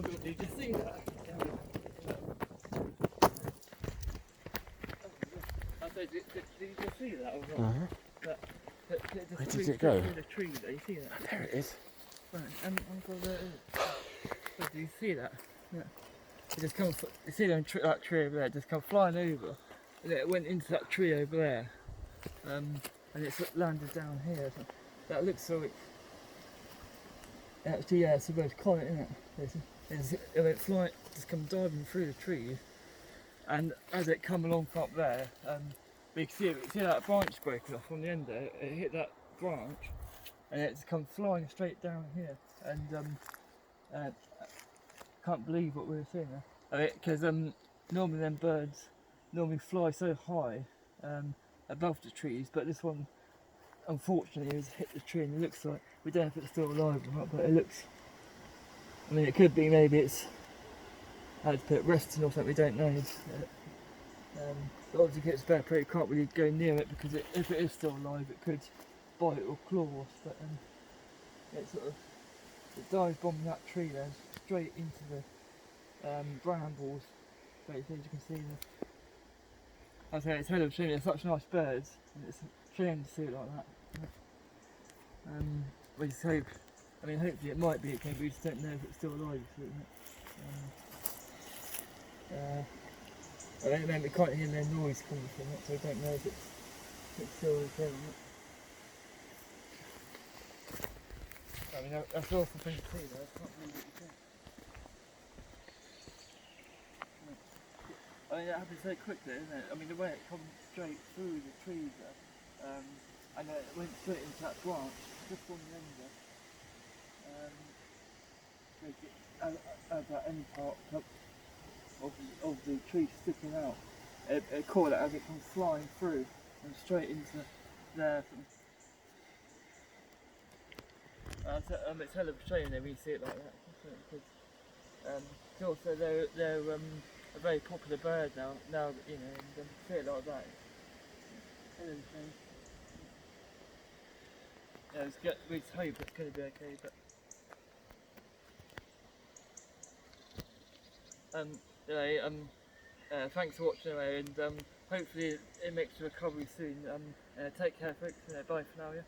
Oh, did you see that? I said, did you just see that? Or not? Where did it go? The tree there, you see that? Oh, there it is. Right, Uncle, there it is. So, do you see that? Yeah. It just comes, you see that tree over there, it just come flying over. And it went into that tree over there. And it's landed down here. So that looks so. Actually, yeah, it's a bird kite, isn't it? It went flying, just come diving through the trees. And as it come along from up there, we can see that branch breaking off on the end there. It hit that branch, and it's come flying straight down here. And can't believe what we were seeing there. Because normally them birds normally fly so high above the trees, but this one unfortunately has hit the tree, and it looks like, we don't know if it's still alive or not, but it looks, I mean, it could be, maybe it's had to put it resting or something, we don't know. But obviously it's better, you can't really go near it, because if it is still alive it could bite or claw us, but it sort of, it dive bombing that tree there straight into the brambles, basically, as you can see there. I say it's hell of a shame, they're such nice birds, and it's a shame to see it like that. We just hope, I mean, hopefully it might be okay, but we just don't know if it's still alive, isn't it? I don't know, we can't hear no noise coming from it, so I don't know if it's still okay or not. I mean, that's an awful thing to see though, I can't believe what you think. I mean, it happened so quickly, isn't it? I mean, the way it comes straight through the trees there, and it went straight into that branch, just on the end there. As at any part of the tree sticking out, it caught it as it comes flying through and straight into there. It's hell of a shame when you see it like that, because also they're a very popular bird now that, you know, and see it like that, it's hell of a shame. Yeah, we just hope it's going to be okay, but thanks for watching anyway, and hopefully it makes a recovery soon. Take care folks, bye for now, yeah.